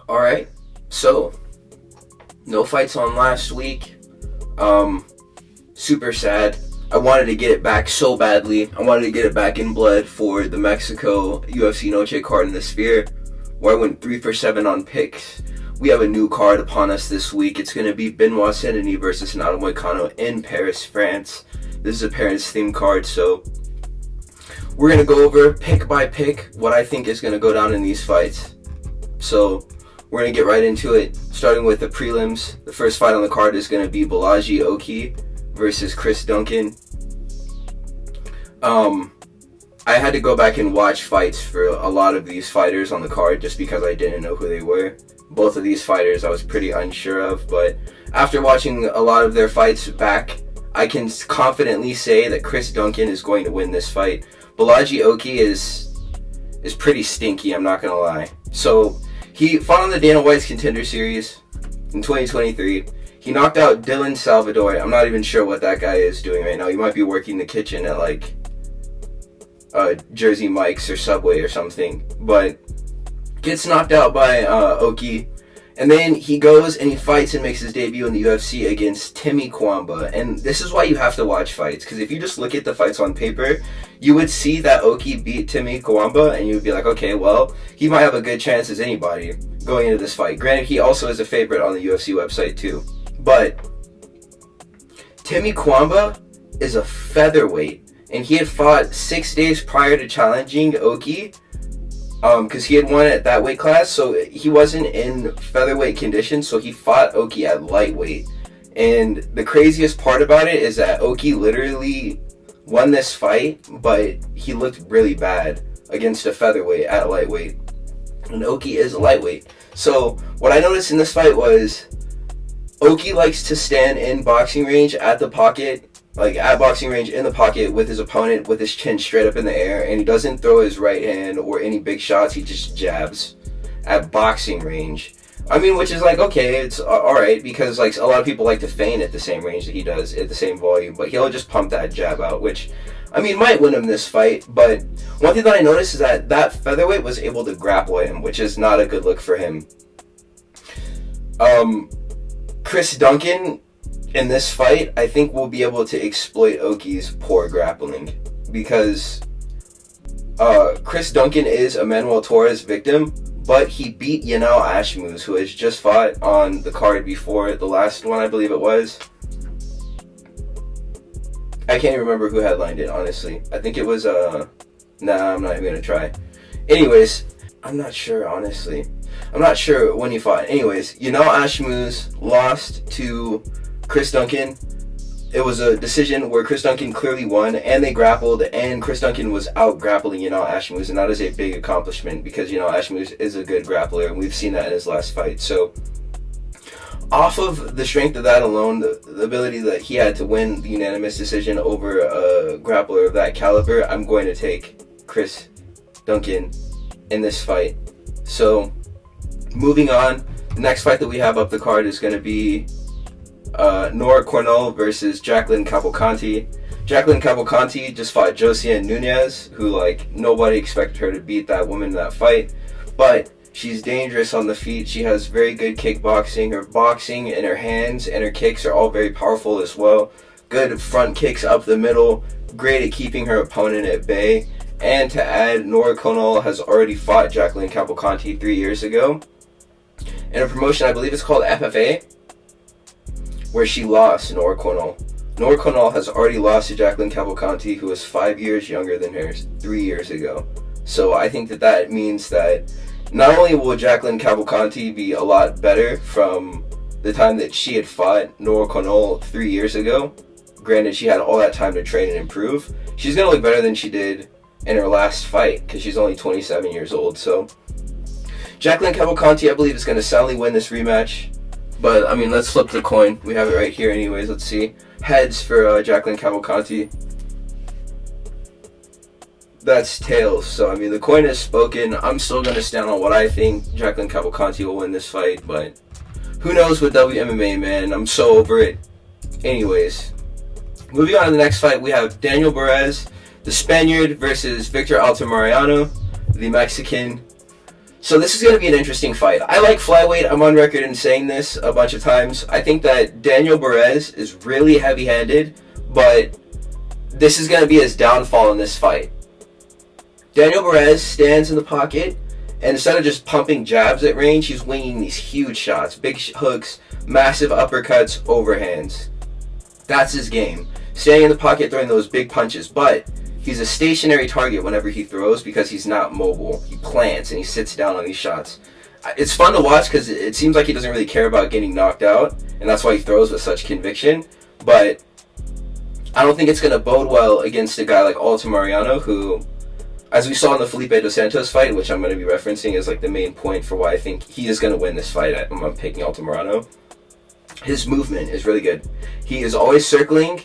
Alright, so no fights on last week. Super sad. I wanted to get it back so badly. I wanted to get it back in blood for the Mexico UFC Noche card in the Sphere, where I went 3 for 7 on picks. We have a new card upon us this week. It's going to be Benoit Denis versus Moicano in Paris, France. This is a Paris-themed card, so we're going to go over pick by pick what I think is going to go down in these fights. So we're going to get right into it, starting with the prelims. The first fight on the card is going to be Balaji Oki versus Chris Duncan. I had to go back and watch fights for a lot of these fighters on the card just because I didn't know who they were. Both of these fighters I was pretty unsure of, but after watching a lot of their fights back, I can confidently say that Chris Duncan is going to win this fight. Balaji Oki is pretty stinky, I'm not gonna lie. So he fought on the Dana White's Contender Series in 2023. He knocked out Dylan Salvador. I'm not even sure what that guy is doing right now. He might be working the kitchen at like Jersey Mike's or Subway or something. But gets knocked out by Oki. And then he goes and he fights and makes his debut in the UFC against Timmy Kwamba. And this is why you have to watch fights. Because if you just look at the fights on paper, you would see that Oki beat Timmy Kwamba. And you would be like, okay, well, he might have a good chance as anybody going into this fight. Granted, he also is a favorite on the UFC website too. But Timmy Kwamba is a featherweight. And he had fought 6 days prior to challenging Oki. Because he had won at that weight class, so he wasn't in featherweight condition, so he fought Oki at lightweight. And the craziest part about it is that Oki literally won this fight, but he looked really bad against a featherweight at lightweight. And Oki is a lightweight. So what I noticed in this fight was Oki likes to stand in boxing range at the pocket, like at boxing range in the pocket with his opponent with his chin straight up in the air, and he doesn't throw his right hand or any big shots. He just jabs at boxing range. I mean, which is like, okay, it's alright, because like a lot of people like to feint at the same range that he does at the same volume, but he'll just pump that jab out, which I mean might win him this fight. But one thing that I noticed is that featherweight was able to grapple him, which is not a good look for him. Chris Duncan in this fight, I think we'll be able to exploit Oki's poor grappling, because Chris Duncan is a Manuel Torres victim, but he beat Yanal Ashmus, who has just fought on the card before the last one, I believe it was. I can't even remember who headlined it, honestly. I think it was, nah, I'm not even gonna try. Anyways, I'm not sure, honestly. I'm not sure when he fought. Anyways, Yanal Ashmus lost to Chris Duncan. It was a decision where Chris Duncan clearly won, and they grappled, and Chris Duncan was out grappling Yanal Ashmus, and that is a big accomplishment because Yanal Ashmus is a good grappler, and we've seen that in his last fight. So off of the strength of that alone, the ability that he had to win the unanimous decision over a grappler of that caliber, I'm going to take Chris Duncan in this fight. So moving on, the next fight that we have up the card is going to be Nora Cornell versus Jacqueline Cavalcanti. Jacqueline Cavalcanti just fought Josiane Nunez, who like nobody expected her to beat that woman in that fight, but she's dangerous on the feet. She has very good kickboxing. Her boxing and her hands and her kicks are all very powerful as well. Good front kicks up the middle, great at keeping her opponent at bay. And to add, Nora Cornell has already fought Jacqueline Cavalcanti 3 years ago in a promotion, I believe it's called FFA, where she lost Nora Cornell. Nora Cornell has already lost to Jacqueline Cavalcanti, who is 5 years younger than her 3 years ago. So I think that means that not only will Jacqueline Cavalcanti be a lot better from the time that she had fought Nora Cornell 3 years ago, granted she had all that time to train and improve, she's going to look better than she did in her last fight, because she's only 27 years old. So Jacqueline Cavalcanti, I believe, is going to soundly win this rematch. But, I mean, let's flip the coin. We have it right here anyways. Let's see. Heads for Jacqueline Cavalcanti. That's tails. So, I mean, the coin has spoken. I'm still going to stand on what I think. Jacqueline Cavalcanti will win this fight. But who knows with WMMA, man. I'm so over it. Anyways, moving on to the next fight, we have Daniel Perez, the Spaniard, versus Victor Altamirano, the Mexican. So this is going to be an interesting fight. I like flyweight. I'm on record in saying this a bunch of times. I think that Daniel Perez is really heavy-handed, but this is going to be his downfall in this fight. Daniel Perez stands in the pocket, and instead of just pumping jabs at range, he's winging these huge shots, big hooks, massive uppercuts, overhands. That's his game. Standing in the pocket, throwing those big punches, but he's a stationary target whenever he throws because he's not mobile. He plants and he sits down on these shots. It's fun to watch because it seems like he doesn't really care about getting knocked out, and that's why he throws with such conviction, but I don't think it's going to bode well against a guy like Altamirano, who, as we saw in the Felipe Dos Santos fight, which I'm going to be referencing as like the main point for why I think he is going to win this fight. I'm picking Altamirano. His movement is really good. He is always circling,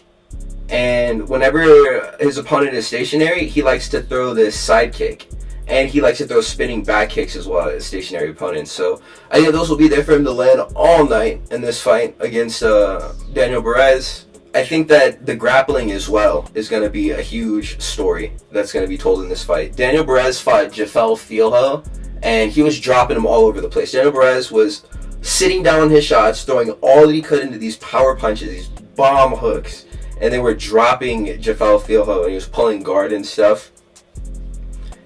and whenever his opponent is stationary, he likes to throw this side kick, and he likes to throw spinning back kicks as well as stationary opponents. So I think those will be there for him to land all night in this fight against Daniel Perez. I think that the grappling as well is going to be a huge story that's going to be told in this fight. Daniel Perez fought Jafel Filho, and he was dropping him all over the place. Daniel Perez was sitting down his shots, throwing all that he could into these power punches, these bomb hooks, and they were dropping Jafel Filho, and he was pulling guard and stuff.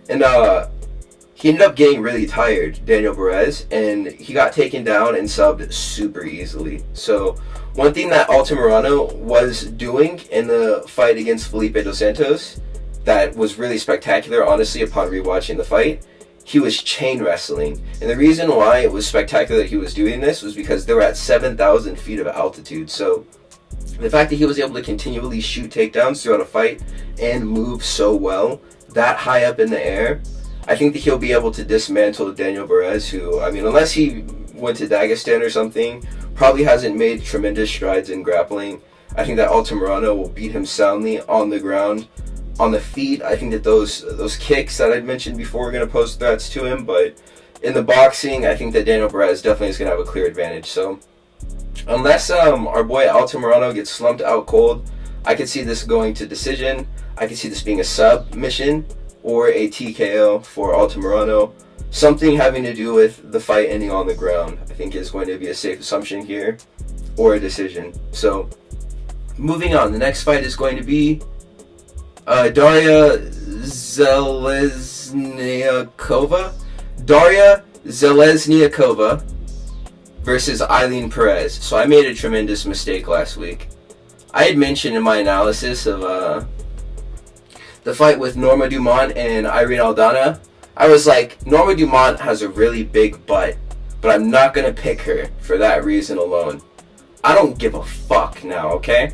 And he ended up getting really tired, Daniel Perez, and he got taken down and subbed super easily. So one thing that Altamirano was doing in the fight against Felipe Dos Santos that was really spectacular, honestly, upon rewatching the fight, he was chain wrestling. And the reason why it was spectacular that he was doing this was because they were at 7,000 feet of altitude. So the fact that he was able to continually shoot takedowns throughout a fight and move so well that high up in the air, I think that he'll be able to dismantle Daniel Perez, who, I mean, unless he went to Dagestan or something, probably hasn't made tremendous strides in grappling. I think that Altamirano will beat him soundly on the ground. On the feet, I think that those kicks that I'd mentioned before are going to pose threats to him, but in the boxing, I think that Daniel Perez definitely is going to have a clear advantage. So unless our boy Altamirano gets slumped out cold, I could see this going to decision. I could see this being a submission or a TKO for Altamirano. Something having to do with the fight ending on the ground, I think, is going to be a safe assumption here, or a decision. So moving on, the next fight is going to be Daria Zelezniakova versus Eileen Perez. So I made a tremendous mistake last week. I had mentioned in my analysis of the fight with Norma Dumont and Irene Aldana, I was like, Norma Dumont has a really big butt, but I'm not going to pick her for that reason alone. I don't give a fuck now, okay?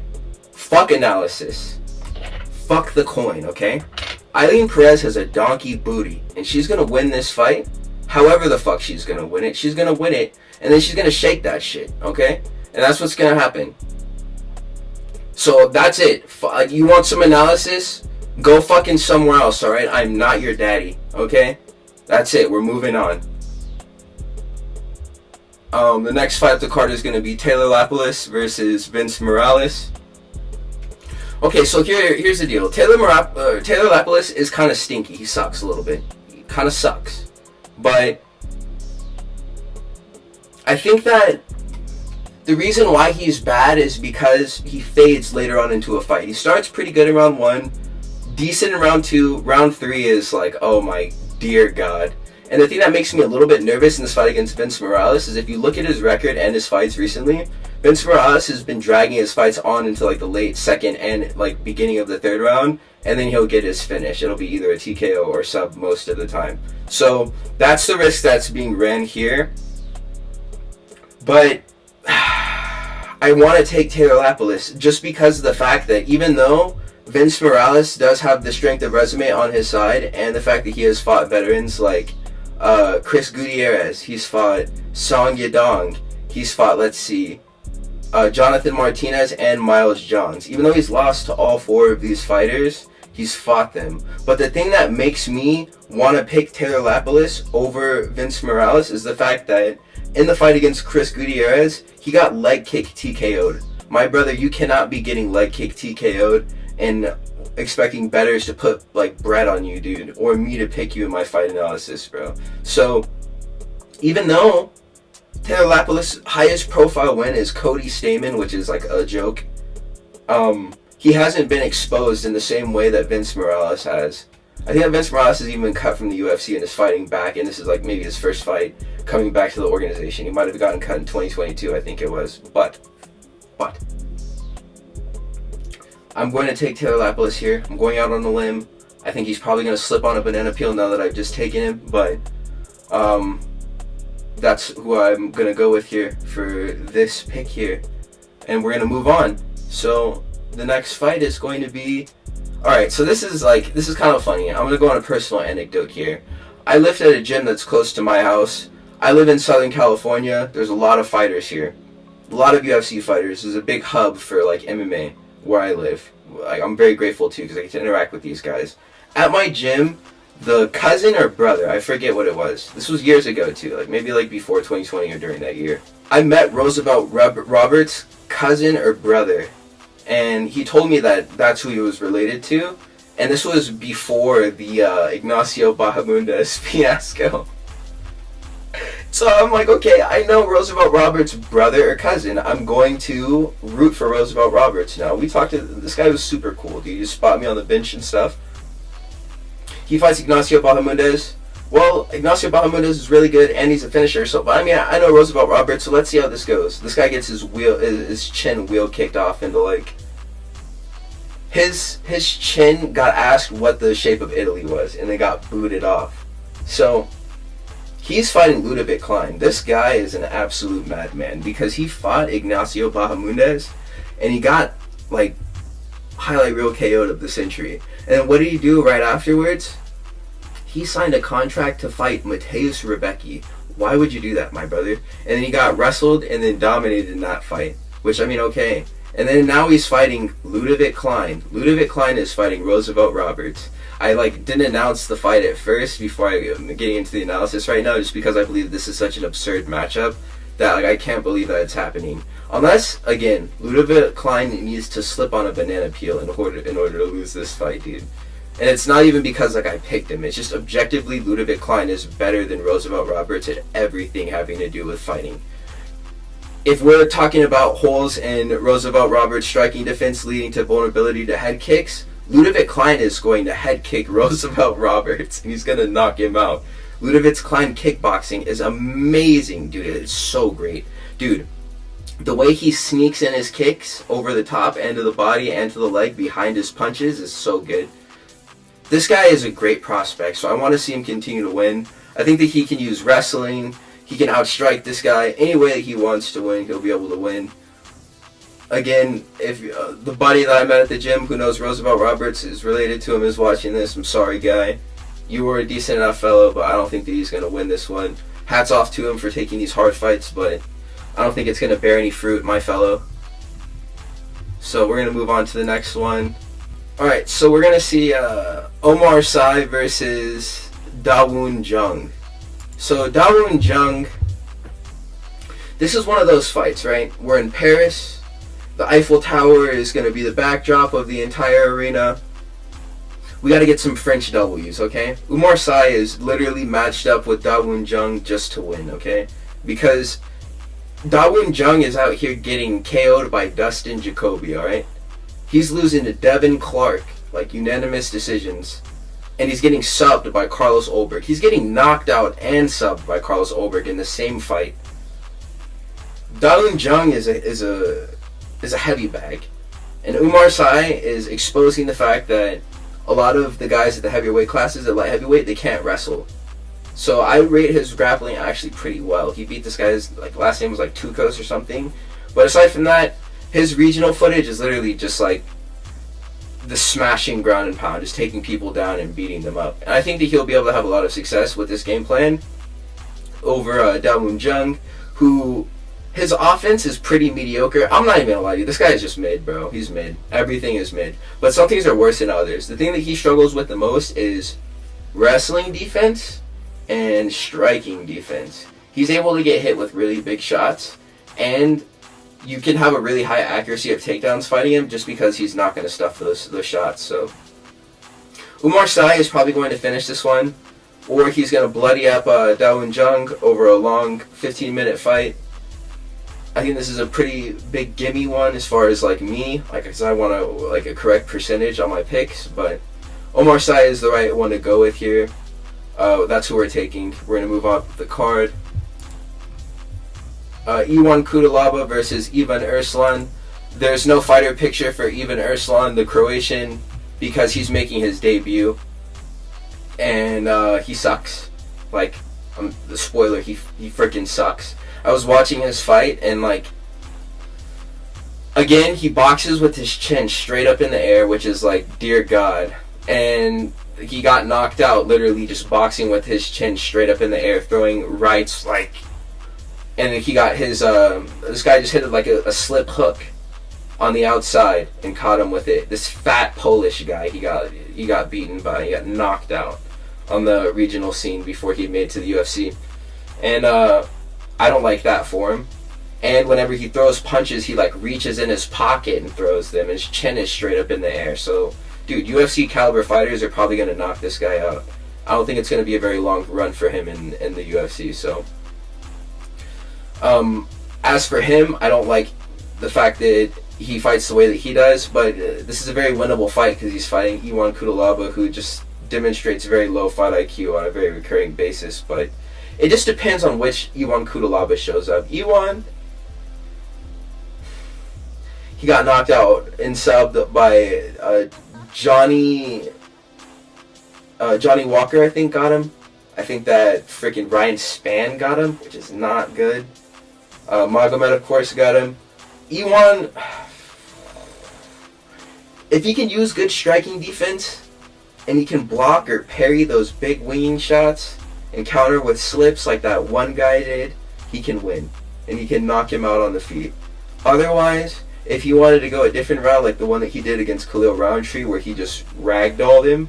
Fuck analysis. Fuck the coin, okay? Eileen Perez has a donkey booty, and she's going to win this fight. However the fuck she's going to win it, she's going to win it, and then she's going to shake that shit, okay? And that's what's going to happen. So that's it. You want some analysis? Go fucking somewhere else, alright? I'm not your daddy, okay? That's it. We're moving on. The next fight of the card is going to be Taylor Lapilus versus Vince Morales. Okay, so here's the deal. Taylor Lapilus is kind of stinky. He sucks a little bit. He kind of sucks. But I think that the reason why he's bad is because he fades later on into a fight. He starts pretty good in round 1. Decent in round 2. Round 3 is like, oh my dear God. And the thing that makes me a little bit nervous in this fight against Vince Morales is if you look at his record and his fights recently, Vince Morales has been dragging his fights on into like the late second and like beginning of the third round, and then he'll get his finish. It'll be either a TKO or sub most of the time. So that's the risk that's being ran here. But I want to take Taylor Lapilus just because of the fact that even though Vince Morales does have the strength of resume on his side, and the fact that he has fought veterans like Chris Gutierrez, he's fought Song Yadong, he's fought, Jonathan Martinez and Miles Johns. Even though he's lost to all 4 of these fighters, he's fought them. But the thing that makes me want to pick Taylor Lapilus over Vince Morales is the fact that in the fight against Chris Gutierrez, he got leg kick TKO'd. My brother, you cannot be getting leg kick TKO'd and expecting bettors to put like bread on you, dude, or me to pick you in my fight analysis, bro. So Even though Taylor Lapillus' highest profile win is Cody Stamen, which is like a joke. He hasn't been exposed in the same way that Vince Morales has. I think that Vince Morales has even been cut from the UFC and is fighting back, and this is like maybe his first fight coming back to the organization. He might have gotten cut in 2022, I think it was. But I'm going to take Taylor Lapillus here. I'm going out on a limb. I think he's probably going to slip on a banana peel now that I've just taken him, but that's who I'm going to go with here for this pick here. And we're going to move on. So the next fight is going to be... Alright, so this is kind of funny. I'm going to go on a personal anecdote here. I lift at a gym that's close to my house. I live in Southern California. There's a lot of fighters here. A lot of UFC fighters. There's a big hub for like MMA where I live. I'm very grateful too because I get to interact with these guys. At my gym, the cousin or brother, I forget what it was. This was years ago too, like maybe like before 2020 or during that year. I met Roosevelt Roberts' cousin or brother, and he told me that that's who he was related to. And this was before the Ignacio Bahamundes fiasco. So I'm like, okay, I know Roosevelt Roberts' brother or cousin. I'm going to root for Roosevelt Roberts now. We talked to... This guy was super cool, dude. He just spot me on the bench and stuff. He fights Ignacio Bahamundes. Well, Ignacio Bahamundes is really good, and he's a finisher. So, but I mean, I know Roosevelt Roberts, so let's see how this goes. This guy gets his chin wheel kicked off into, like... His chin got asked what the shape of Italy was, and they got booted off. So... He's fighting Ludovic Klein. This guy is an absolute madman because he fought Ignacio Bahamundes and he got like highlight reel KO'd of the century. And then what did he do right afterwards? He signed a contract to fight Mateusz Rebecki. Why would you do that, my brother? And then he got wrestled and then dominated in that fight. Which, I mean, okay. And then now he's fighting Ludovic Klein. Ludovic Klein is fighting Roosevelt Roberts. I didn't announce the fight at first before I'm getting into the analysis right now, just because I believe this is such an absurd matchup that I can't believe that it's happening. Unless, again, Ludovic Klein needs to slip on a banana peel in order to lose this fight, dude. And it's not even because I picked him. It's just objectively Ludovic Klein is better than Roosevelt Roberts at everything having to do with fighting. If we're talking about holes in Roosevelt Roberts' striking defense leading to vulnerability to head kicks, Ludovic Klein is going to head kick Roosevelt Roberts, and he's going to knock him out. Ludovic Klein kickboxing is amazing, dude. It's so great. Dude, the way he sneaks in his kicks over the top end of the body and to the leg behind his punches is so good. This guy is a great prospect, so I want to see him continue to win. I think that he can use wrestling. He can outstrike this guy. Any way that he wants to win, he'll be able to win. Again, if the buddy that I met at the gym who knows Roosevelt Roberts is related to him is watching this, I'm sorry, guy. You were a decent enough fellow, but I don't think that he's going to win this one. Hats off to him for taking these hard fights, but I don't think it's going to bear any fruit, my fellow. So we're going to move on to the next one. Alright, so we're going to see Omar Sy versus Dawoon Jung. So Dawoon Jung, this is one of those fights, right? We're in Paris. The Eiffel Tower is going to be the backdrop of the entire arena. We got to get some French W's, okay? Umar Sy is literally matched up with Dawoon Jung just to win, okay? Because Dawoon Jung is out here getting KO'd by Dustin Jacoby, alright? He's losing to Devin Clark, like unanimous decisions. And he's getting subbed by Carlos Ulberg. He's getting knocked out and subbed by Carlos Ulberg in the same fight. Dawoon Jung is a heavy bag. And Umar Sy is exposing the fact that a lot of the guys at the heavyweight classes, at light heavyweight, they can't wrestle. So I rate his grappling actually pretty well. He beat this guy's last name was Tukos or something. But aside from that, his regional footage is literally just the smashing ground and pound, just taking people down and beating them up. And I think that he'll be able to have a lot of success with this game plan over Dawoon Jung, who... His offense is pretty mediocre. I'm not even gonna lie to you. This guy is just mid, bro. He's mid. Everything is mid. But some things are worse than others. The thing that he struggles with the most is wrestling defense and striking defense. He's able to get hit with really big shots, and you can have a really high accuracy of takedowns fighting him just because he's not going to stuff those shots. So Umar Sy is probably going to finish this one. or he's going to bloody up Dawoon Jung over a long 15-minute fight. I think this is a pretty big gimme one as far as like me, like, because I want a correct percentage on my picks, but Omar Sy is the right one to go with here. That's who we're taking. We're going to move on the card. Iwan Kudalaba versus Ivan Erslan. There's no fighter picture for Ivan Erslan, the Croatian, because he's making his debut, and he sucks. Like, the spoiler, he freaking sucks. I was watching his fight, and like, again, he boxes with his chin straight up in the air, which is like, dear God. And he got knocked out literally just boxing with his chin straight up in the air, throwing rights, like, and he got his, this guy just hit it like a slip hook on the outside and caught him with it. This fat Polish guy, he got beaten by, he got knocked out on the regional scene before he made it to the UFC. And I don't like that for him. And whenever he throws punches, he like reaches in his pocket and throws them. His chin is straight up in the air. So, dude, UFC caliber fighters are probably going to knock this guy out. I don't think it's going to be a very long run for him in the UFC. So, as for him, I don't like the fact that he fights the way that he does. But this is a very winnable fight because he's fighting Iwan Kudalaba, who just demonstrates very low fight IQ on a very recurring basis. But it just depends on which Iwan Kudalaba shows up. Iwan, he got knocked out and subbed by Johnny Walker, I think, got him. I think that freaking Ryan Spann got him, which is not good. Magomed, of course, got him. Iwan, if he can use good striking defense and he can block or parry those big winging shots and counter with slips like that one guy did, he can win. And he can knock him out on the feet. Otherwise, if he wanted to go a different route, like the one that he did against Khalil Roundtree, where he just ragdolled him,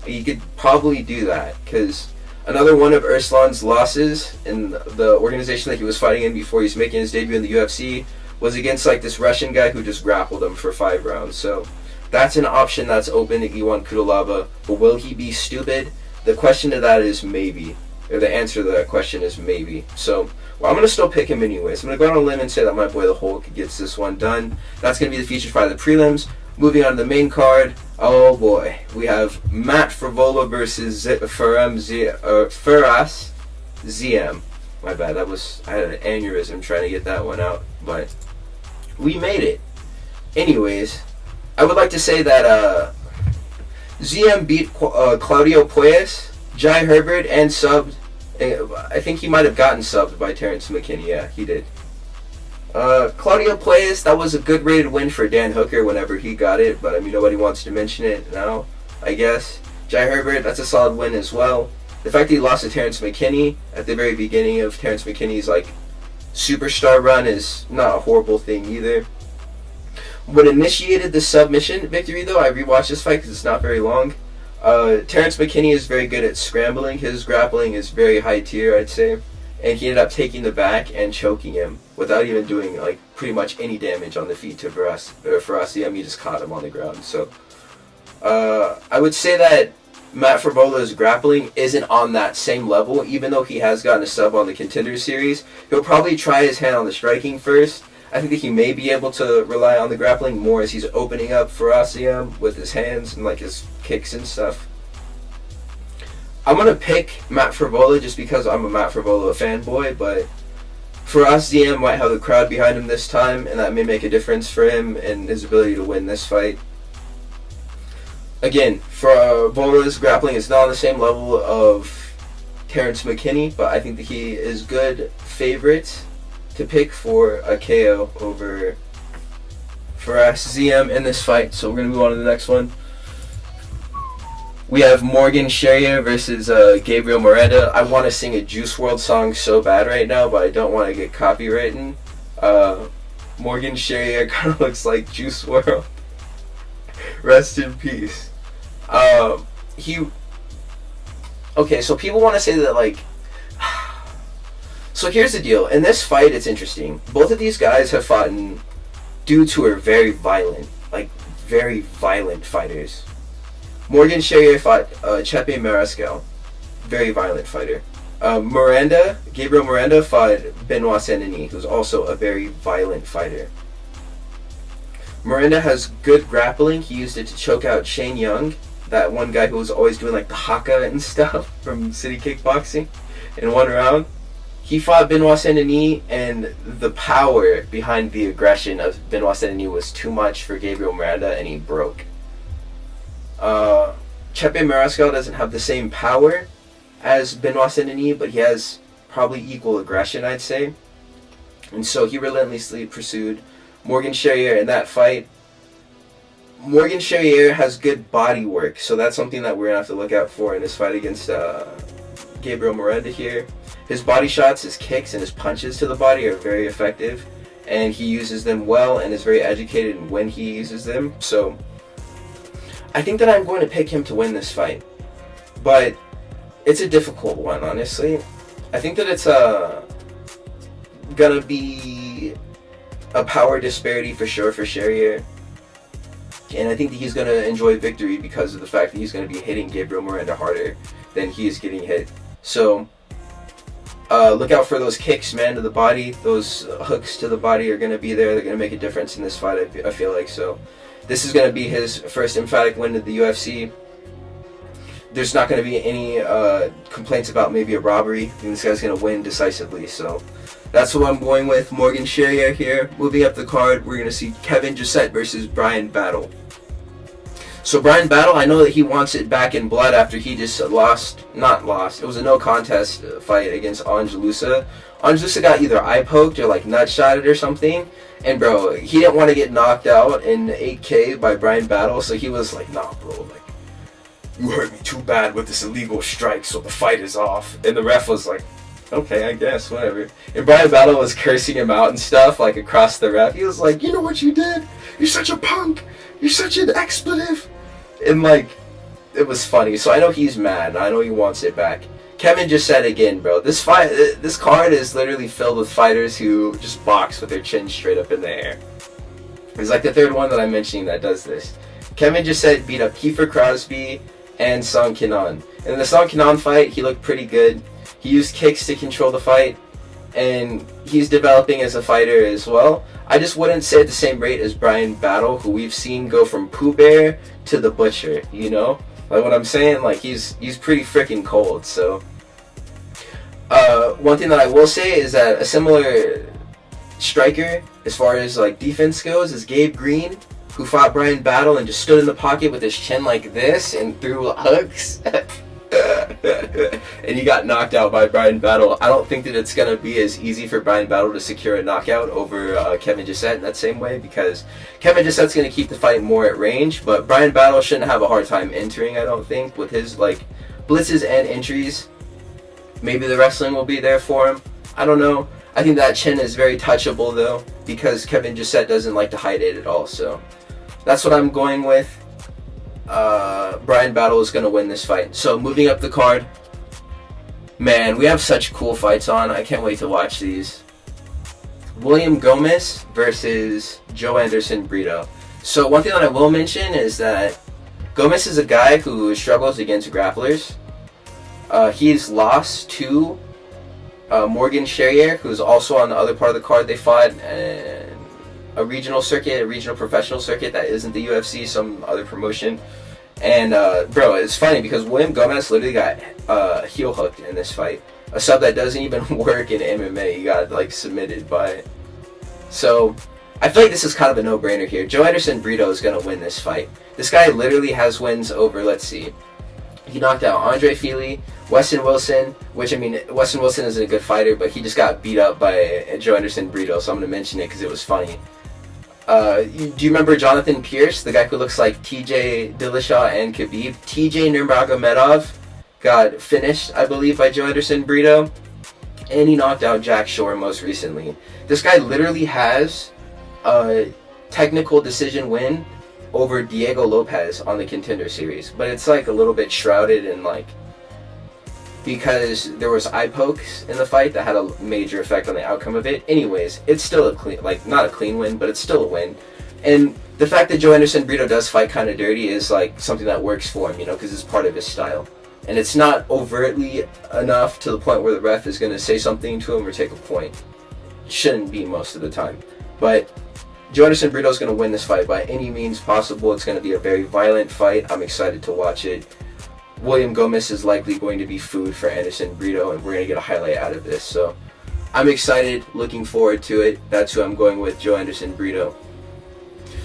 he could probably do that. Because another one of Erslan's losses in the organization that he was fighting in before he's making his debut in the UFC was against like this Russian guy who just grappled him for 5 rounds. So that's an option that's open to Iwan Kudalaba. But will he be stupid? The question to that is maybe. Or the answer to that question is maybe. So, well, I'm going to still pick him anyways. I'm going to go on a limb and say that my boy the Hulk gets this one done. That's going to be the featured fight of the prelims. Moving on to the main card. Oh boy. We have Matt Frevola versus Firas Ziem. My bad. I had an aneurysm trying to get that one out. But we made it. Anyways, I would like to say that Ziem beat Claudio Puelles, Jai Herbert, and subbed. I think he might have gotten subbed by Terrence McKinney. Yeah, he did. Claudio Puelles, that was a good rated win for Dan Hooker whenever he got it, but I mean, nobody wants to mention it now, I guess. Jai Herbert, that's a solid win as well. The fact that he lost to Terrence McKinney at the very beginning of Terrence McKinney's like superstar run is not a horrible thing either. What initiated the submission victory, though, I rewatched this fight because it's not very long. Terrence McKinney is very good at scrambling. His grappling is very high tier, I'd say. And he ended up taking the back and choking him without even doing like pretty much any damage on the feet to Firas. He just caught him on the ground. So I would say that Matt Frevola's grappling isn't on that same level, even though he has gotten a sub on the Contender Series. He'll probably try his hand on the striking first. I think that he may be able to rely on the grappling more as he's opening up Firas with his hands and like his kicks and stuff. I'm going to pick Matt Frevola just because I'm a Matt Frevola fanboy, but Firas might have the crowd behind him this time, and that may make a difference for him and his ability to win this fight. Again, Frevola's grappling is not on the same level of Terrence McKinney, but I think that he is good favorite to pick for a KO over Firas in this fight. So we're going to move on to the next one. We have Morgan Charrier versus Gabriel Morenda. I want to sing a Juice WRLD song so bad right now, but I don't want to get copywritten. Morgan Charrier kind of looks like Juice WRLD. Rest in peace. Okay, so people want to say that, like... So here's the deal. In this fight, it's interesting. Both of these guys have fought dudes who are very violent. Like, very violent fighters. Morgan Charrier fought Chepe Mariscal. very violent fighter. Gabriel Miranda fought Benoit Saint-Denis, who's also a very violent fighter. Miranda has good grappling. He used it to choke out Shane Young, that one guy who was always doing like the haka and stuff from City Kickboxing, in one round. He fought Benoit Saint-Denis, and the power behind the aggression of Benoit Saint-Denis was too much for Gabriel Miranda, and he broke. Chepe Marascal doesn't have the same power as Benoit Saint-Denis, but he has probably equal aggression, I'd say. And so he relentlessly pursued Morgan Charrier in that fight. Morgan Charrier has good body work, so that's something that we're going to have to look out for in this fight against Gabriel Miranda here. His body shots, his kicks, and his punches to the body are very effective, and he uses them well and is very educated in when he uses them. So I think that I'm going to pick him to win this fight, but it's a difficult one, honestly. I think that it's gonna be a power disparity for sure for Charrier, and I think that he's gonna enjoy victory because of the fact that he's gonna be hitting Gabriel Miranda harder than he is getting hit. So look out for those kicks, man, to the body. Those hooks to the body are gonna be there. They're gonna make a difference in this fight, I feel like. So this is gonna be his first emphatic win of the UFC. There's not going to be any complaints about maybe a robbery. I think this guy's going to win decisively. So that's what I'm going with. Morgan Charrier here. Moving up the card, we're going to see Kevin Gisette versus Brian Battle. So Brian Battle, I know that he wants it back in blood after he just not lost. It was a no contest fight against Angelusa. Angelusa got either eye poked or like nut shotted or something. And bro, he didn't want to get knocked out in 8K by Brian Battle. So he was like, nah bro, like, you hurt me too bad with this illegal strike, so the fight is off. And the ref was like, okay, I guess, whatever. And Brian Battle was cursing him out and stuff, like across the ref. He was like, you know what you did? You're such a punk. You're such an expletive. And like, it was funny. So I know he's mad. I know he wants it back. Kevin just said again, bro, this card is literally filled with fighters who just box with their chin straight up in the air. It's like the third one that I'm mentioning that does this. Kevin just said beat up Kiefer Crosby and Song Kenan. In the Song Kenan fight, he looked pretty good. He used kicks to control the fight, and he's developing as a fighter as well. I just wouldn't say at the same rate as Brian Battle, who we've seen go from Pooh Bear to the Butcher, you know? Like what I'm saying, like he's pretty freaking cold. So one thing that I will say is that a similar striker as far as like defense goes is Gabe Green, who fought Brian Battle and just stood in the pocket with his chin like this and threw hooks. And he got knocked out by Brian Battle. I don't think that it's going to be as easy for Brian Battle to secure a knockout over Kevin Gisette in that same way, because Kevin Gisette's going to keep the fight more at range, but Brian Battle shouldn't have a hard time entering, I don't think, with his like blitzes and entries. Maybe the wrestling will be there for him. I don't know. I think that chin is very touchable though, because Kevin Gisette doesn't like to hide it at all. So that's what I'm going with. Brian Battle is going to win this fight. So moving up the card, man, we have such cool fights on. I can't wait to watch these. William Gomez versus Joe Anderson Brito. So one thing that I will mention is that Gomez is a guy who struggles against grapplers. He's lost to Morgan Charrier, who's also on the other part of the card. They fought a regional circuit, a regional professional circuit that isn't the UFC, some other promotion. And bro, it's funny because William Gomez literally got heel hooked in this fight. A sub that doesn't even work in MMA. He got like submitted by it. So I feel like this is kind of a no-brainer here. Joe Anderson Brito is gonna win this fight. This guy literally has wins over, let's see, he knocked out Andre Fili, Weston Wilson, which, I mean, Weston Wilson is a good fighter, but he just got beat up by Joe Anderson Brito, so I'm going to mention it because it was funny. Do you remember Jonathan Pierce, the guy who looks like TJ Dillashaw and Khabib? TJ Nurmagomedov got finished, I believe, by Joe Anderson Brito, and he knocked out Jack Shore most recently. This guy literally has a technical decision win over Diego Lopez on the Contender Series, but it's like a little bit shrouded in like, because there was eye pokes in the fight that had a major effect on the outcome of it. Anyways, it's still a clean, like not a clean win, but it's still a win. And the fact that Joe Anderson Brito does fight kind of dirty is like something that works for him, you know, because it's part of his style. and it's not overtly enough to the point where the ref is going to say something to him or take a point. Shouldn't be most of the time. But Joe Anderson Brito is going to win this fight by any means possible. It's going to be a very violent fight. I'm excited to watch it. William Gomez is likely going to be food for Anderson Brito, and we're going to get a highlight out of this. So I'm excited, looking forward to it. That's who I'm going with, Joe Anderson Brito.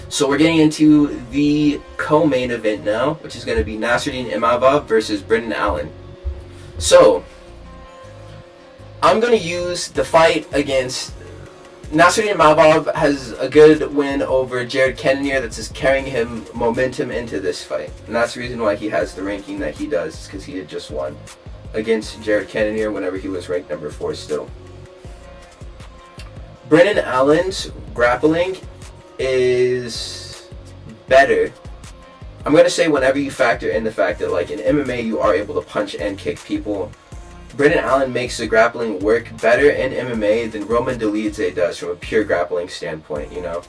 So we're getting into the co-main event now, which is going to be Nasruddin Imavov versus Brendan Allen. So I'm going to use the fight against Nasruddin Imavov. Has a good win over Jared Cannonier that's just carrying him momentum into this fight. And that's the reason why he has the ranking that he does, because he had just won against Jared Cannonier whenever he was ranked number 4 still. Brendan Allen's grappling is better. I'm going to say whenever you factor in the fact that like in MMA you are able to punch and kick people, Brendan Allen makes the grappling work better in MMA than Roman Dolidze does from a pure grappling standpoint, you know?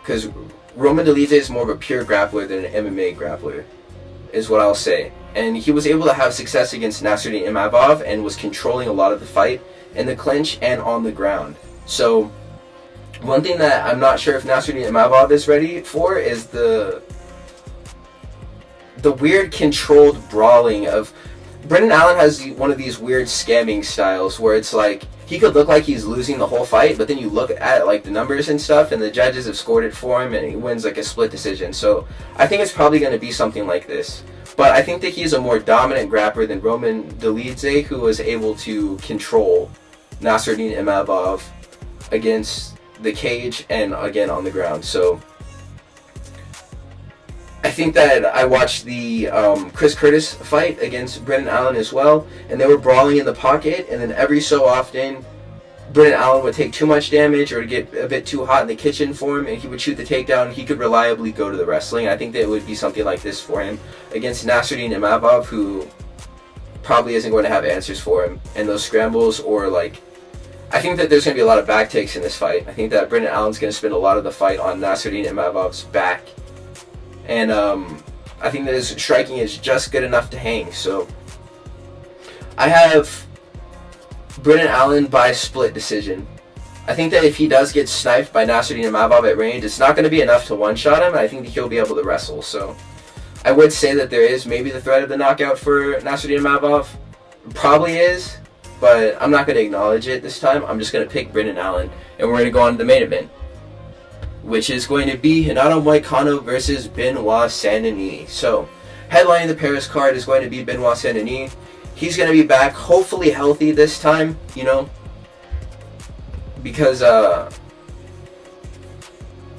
Because Roman Dolidze is more of a pure grappler than an MMA grappler, is what I'll say. And he was able to have success against Nasruddin Imavov and was controlling a lot of the fight in the clinch and on the ground. So one thing that I'm not sure if Nasruddin Imavov is ready for is the weird controlled brawling of... Brendan Allen has one of these weird scamming styles where it's like he could look like he's losing the whole fight, but then you look at like the numbers and stuff and the judges have scored it for him and he wins like a split decision. So I think it's probably going to be something like this. But I think that he's a more dominant grappler than Roman Dolidze, who was able to control Nasruddin Imavov against the cage and again on the ground. So I think that I watched the Chris Curtis fight against Brendan Allen as well, and they were brawling in the pocket, and then every so often Brendan Allen would take too much damage or get a bit too hot in the kitchen for him, and he would shoot the takedown, and he could reliably go to the wrestling. I think that it would be something like this for him against Nasruddin Imavov, who probably isn't going to have answers for him in those scrambles, or like, I think that there's going to be a lot of back takes in this fight. I think that Brendan Allen's going to spend a lot of the fight on Nasruddin Imavov's back. And I think that his striking is just good enough to hang. So I have Brendan Allen by split decision. I think that if he does get sniped by Nasruddin Imavov at range, it's not going to be enough to one-shot him. I think that he'll be able to wrestle. So I would say that there is maybe the threat of the knockout for Nasruddin Imavov. Probably is, but I'm not going to acknowledge it this time. I'm just going to pick Brendan Allen, and we're going to go on to the main event, which is going to be Renato Moicano versus Benoit Saint-Denis. So, headlining the Paris card is going to be Benoit Saint-Denis. He's going to be back, hopefully healthy this time, you know, because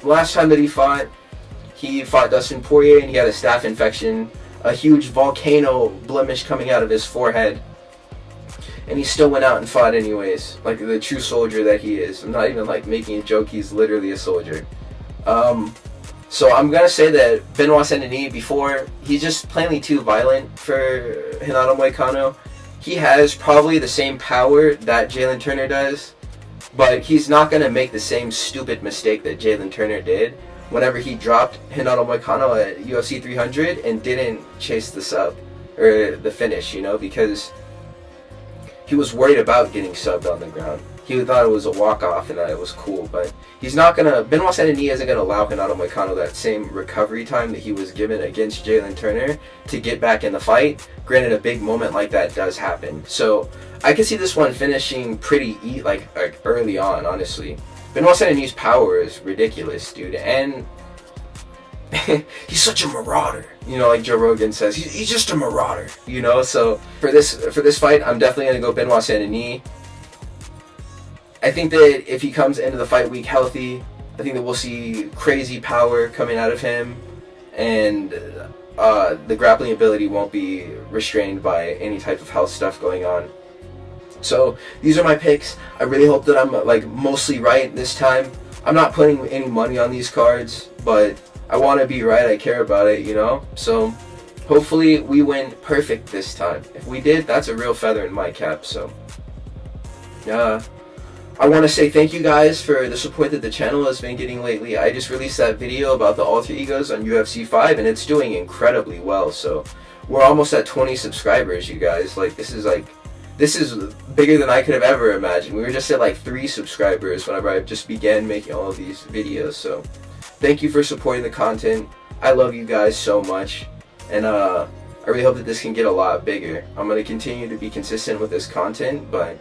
last time that he fought Dustin Poirier, and he had a staph infection, a huge volcano blemish coming out of his forehead, and he still went out and fought anyways, like the true soldier that he is. I'm not even like making a joke, he's literally a soldier. So I'm gonna say that Benoit Saint-Denis, before, he's just plainly too violent for Renato Moicano. He has probably the same power that Jalen Turner does, but he's not gonna make the same stupid mistake that Jalen Turner did whenever he dropped Renato Moicano at UFC 300 and didn't chase the sub, or the finish, you know, because he was worried about getting subbed on the ground. He thought it was a walk-off and that it was cool, but he's not gonna... Benoit Saint-Denis isn't gonna allow Renato Moicano that same recovery time that he was given against Jalen Turner to get back in the fight. Granted, a big moment like that does happen. So I can see this one finishing pretty like early on, honestly. Benoit Saint-Denis' power is ridiculous, dude, and he's such a marauder, you know, like Joe Rogan says. He's just a marauder, you know. So for this fight, I'm definitely gonna go Benoit Saint-Denis. I think that if he comes into the fight week healthy, I think that we'll see crazy power coming out of him, and the grappling ability won't be restrained by any type of health stuff going on. So these are my picks. I really hope that I'm like mostly right this time. I'm not putting any money on these cards, but I want to be right. I care about it, you know. So hopefully we win perfect this time. If we did, that's a real feather in my cap. So I want to say thank you guys for the support that the channel has been getting lately. I just released that video about the alter egos on UFC 5 and it's doing incredibly well. So we're almost at 20 subscribers, you guys. Like, this is bigger than I could have ever imagined. We were just at like 3 subscribers whenever I just began making all of these videos. So thank you for supporting the content. I love you guys so much, and I really hope that this can get a lot bigger. I'm going to continue to be consistent with this content, but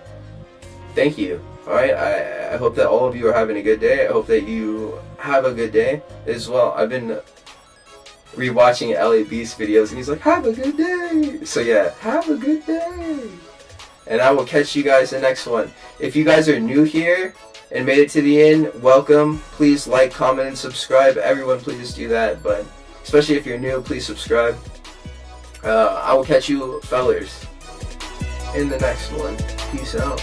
thank you. Alright, I hope that all of you are having a good day. I hope that you have a good day as well. I've been rewatching LA Beast videos, and he's like, have a good day. So yeah, have a good day. And I will catch you guys in the next one. If you guys are new here and made it to the end, welcome. Please like, comment, and subscribe. Everyone, please do that. But especially if you're new, please subscribe. I will catch you fellers in the next one. Peace out.